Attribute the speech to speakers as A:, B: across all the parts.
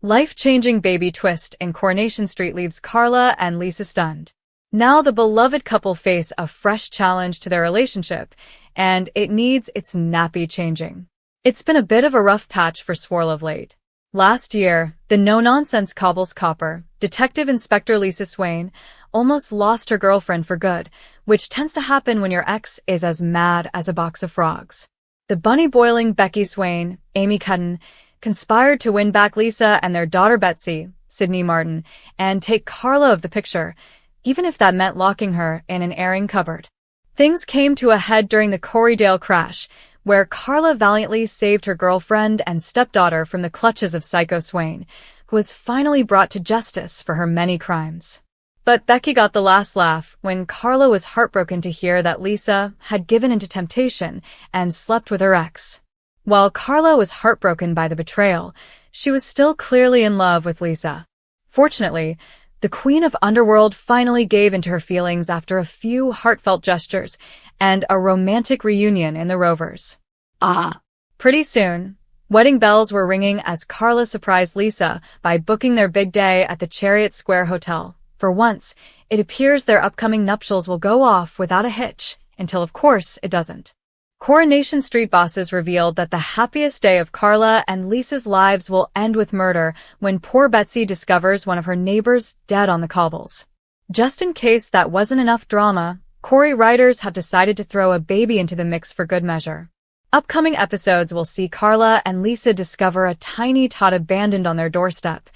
A: Life-changing baby twist in Coronation Street leaves Carla and Lisa stunned. Now the beloved couple face a fresh challenge to their relationship, and it needs its nappy changing. It's been a bit of a rough patch for Swarl of late. Last year, the no-nonsense Cobbles copper, Detective Inspector Lisa Swain, almost lost her girlfriend for good, which tends to happen when your ex is as mad as a box of frogs. The bunny-boiling Becky Swain, Amy Cudden, conspired to win back Lisa and their daughter Betsy, Sydney Martin, and take Carla of the picture, even if that meant locking her in an airing cupboard. Things came to a head during the Corriedale crash, where Carla valiantly saved her girlfriend and stepdaughter from the clutches of Psycho Swain, who was finally brought to justice for her many crimes. But Becky got the last laugh when Carla was heartbroken to hear that Lisa had given into temptation and slept with her ex. While Carla was heartbroken by the betrayal, she was still clearly in love with Lisa. Fortunately, the Queen of Underworld finally gave into her feelings after a few heartfelt gestures and a romantic reunion in the Rovers. Pretty soon, wedding bells were ringing as Carla surprised Lisa by booking their big day at the Chariot Square Hotel. For once, it appears their upcoming nuptials will go off without a hitch, until of course it doesn't. Coronation Street bosses revealed that the happiest day of Carla and Lisa's lives will end with murder when poor Betsy discovers one of her neighbors dead on the cobbles. Just in case that wasn't enough drama, Corrie writers have decided to throw a baby into the mix for good measure. Upcoming episodes will see Carla and Lisa discover a tiny tot abandoned on their doorstep,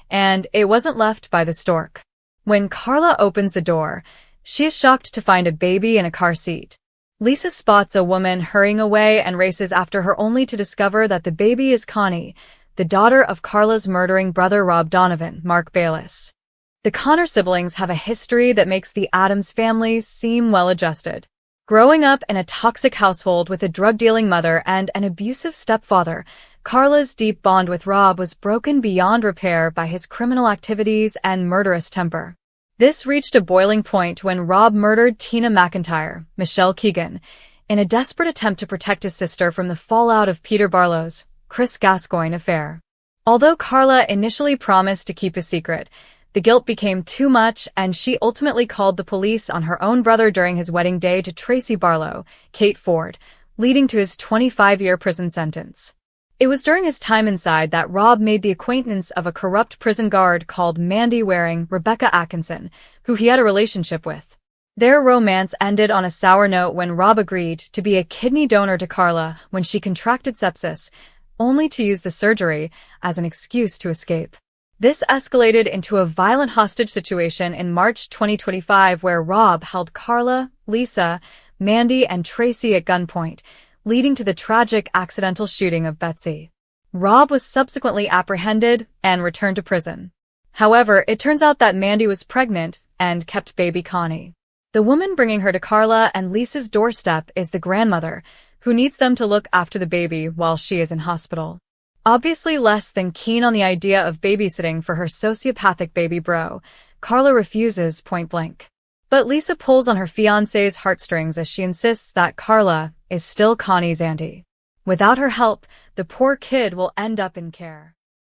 A: and it wasn't left by the stork. When Carla opens the door, she is shocked to find a baby in a car seat. Lisa spots a woman hurrying away and races after her only to discover that the baby is Connie, the daughter of Carla's murdering brother Rob Donovan, Mark Bayless. The Connor siblings have a history that makes the Addams family seem well-adjusted. Growing up in a toxic household with a drug-dealing mother and an abusive stepfather, Carla's deep bond with Rob was broken beyond repair by his criminal activities and murderous temper. This reached a boiling point when Rob murdered Tina McIntyre, Michelle Keegan, in a desperate attempt to protect his sister from the fallout of Peter Barlow's Chris Gascoigne affair. Although Carla initially promised to keep a secret, the guilt became too much and she ultimately called the police on her own brother during his wedding day to Tracy Barlow, Kate Ford, leading to his 25-year prison sentence. It was during his time inside that Rob made the acquaintance of a corrupt prison guard called Mandy Waring Rebecca Atkinson, who he had a relationship with. Their romance ended on a sour note when Rob agreed to be a kidney donor to Carla when she contracted sepsis, only to use the surgery as an excuse to escape. This escalated into a violent hostage situation in March 2025 where Rob held Carla, Lisa, Mandy, and Tracy at gunpoint, leading to the tragic accidental shooting of Betsy. Rob was subsequently apprehended and returned to prison. However, it turns out that Mandy was pregnant and kept baby Connie. The woman bringing her to Carla and Lisa's doorstep is the grandmother, who needs them to look after the baby while she is in hospital. Obviously less than keen on the idea of babysitting for her sociopathic baby bro, Carla refuses point blank. But Lisa pulls on her fiancé's heartstrings as she insists that Carla is still Connie's auntie. Without her help, the poor kid will end up in care.